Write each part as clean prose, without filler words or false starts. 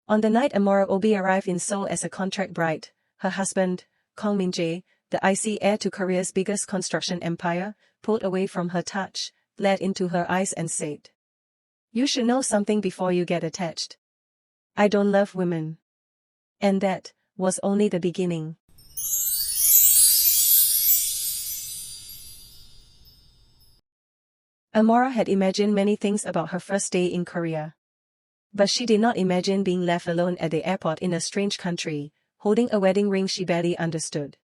On the night Amara Obi arrived in Seoul as a contract bride, her husband, Kang Min-Jae, the icy heir to Korea's biggest construction empire, pulled away from her touch, glared into her eyes and said, "You should know something before you get attached. I don't love women." And that was only the beginning. Amara had imagined many things about her first day in Korea. But she did not imagine being left alone at the airport in a strange country, holding a wedding ring she barely understood.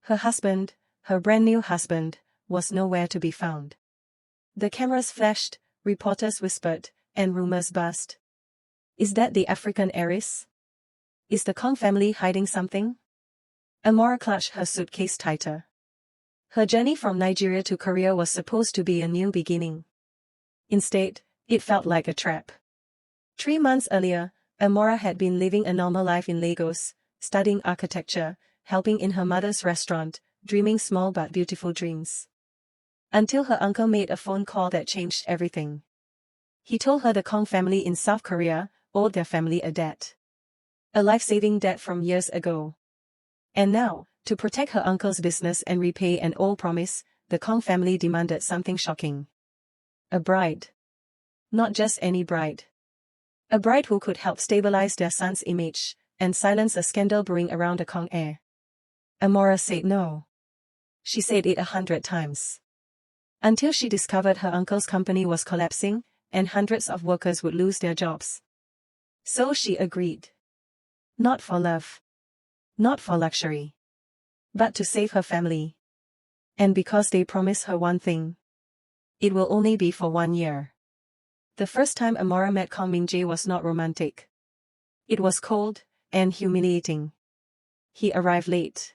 Her husband, her brand new husband, was nowhere to be found. The cameras flashed, reporters whispered, and rumors buzzed. Is that the African heiress? Is the Kang family hiding something? Amara clutched her suitcase tighter. Her journey from Nigeria to Korea was supposed to be a new beginning. Instead, it felt like a trap. 3 months earlier, Amara had been living a normal life in Lagos, studying architecture, helping in her mother's restaurant, dreaming small but beautiful dreams. Until her uncle made a phone call that changed everything. He told her the Kang family in South Korea owed their family a debt. A life-saving debt from years ago. And now, to protect her uncle's business and repay an old promise, the Kang family demanded something shocking. A bride. Not just any bride. A bride who could help stabilize their son's image, and silence a scandal brewing around the Kang heir. Amara said no. She said it 100 times. Until she discovered her uncle's company was collapsing, and hundreds of workers would lose their jobs. So she agreed. Not for love. Not for luxury. But to save her family. And because they promised her one thing. It will only be for 1 year. The first time Amara met Kang Min-Jae was not romantic. It was cold and humiliating. He arrived late.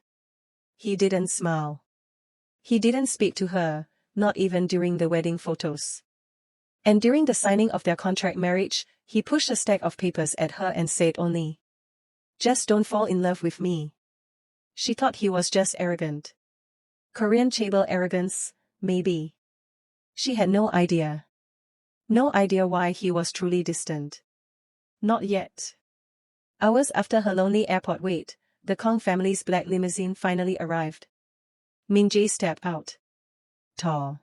He didn't smile. He didn't speak to her, not even during the wedding photos. And during the signing of their contract marriage, he pushed a stack of papers at her and said only, "Just don't fall in love with me." She thought he was just arrogant. Korean chaebol arrogance, maybe. She had no idea. No idea why he was truly distant. Not yet. Hours after her lonely airport wait, the Kang family's black limousine finally arrived. Min-Jae stepped out. Tall.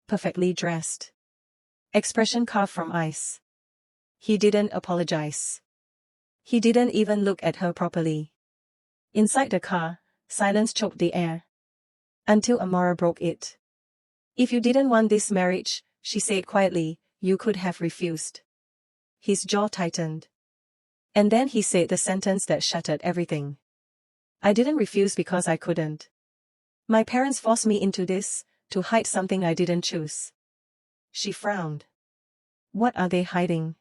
Perfectly dressed. Expression carved from ice. He didn't apologize. He didn't even look at her properly. Inside the car, silence choked the air. Until Amara broke it. "If you didn't want this marriage," she said quietly, "you could have refused." His jaw tightened. And then he said the sentence that shattered everything. "I didn't refuse because I couldn't. My parents forced me into this, to hide something I didn't choose." She frowned. What are they hiding?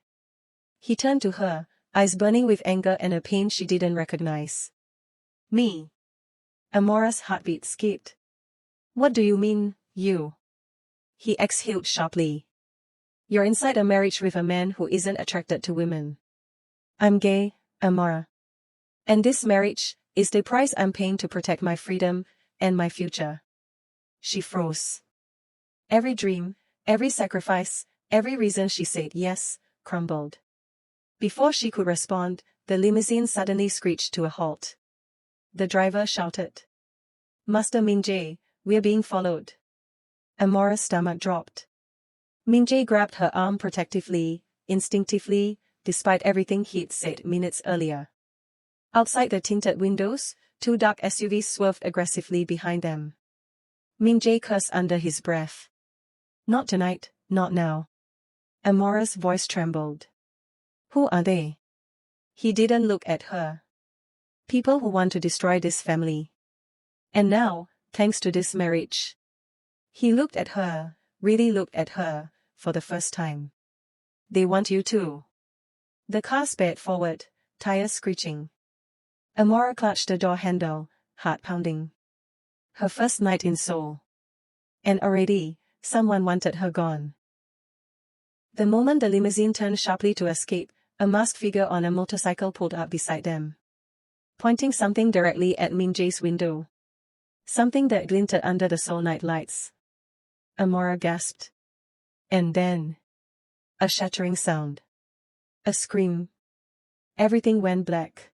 He turned to her, eyes burning with anger and a pain she didn't recognize. "Me." Amara's heartbeat skipped. "What do you mean, you?" He exhaled sharply. "You're inside a marriage with a man who isn't attracted to women." "I'm gay, Amara. And this marriage is the price I'm paying to protect my freedom and my future." She froze. Every dream, every sacrifice, every reason she said yes, crumbled. Before she could respond, the limousine suddenly screeched to a halt. The driver shouted, "Master Min-Jae, we're being followed." Amara's stomach dropped. Min-Jae grabbed her arm protectively, instinctively, despite everything he'd said minutes earlier. Outside the tinted windows, 2 dark SUVs swerved aggressively behind them. Min-Jae cursed under his breath. "Not tonight, not now." Amara's voice trembled. "Who are they?" He didn't look at her. "People who want to destroy this family. And now, thanks to this marriage." He looked at her, really looked at her, for the first time. "They want you too." The car sped forward, tires screeching. Amara clutched the door handle, heart pounding. Her first night in Seoul. And already, someone wanted her gone. The moment the limousine turned sharply to escape, a masked figure on a motorcycle pulled up beside them. Pointing something directly at Min-Jae's window. Something that glinted under the Seoul night lights. Amara gasped. And then, a shattering sound. A scream. everything went black.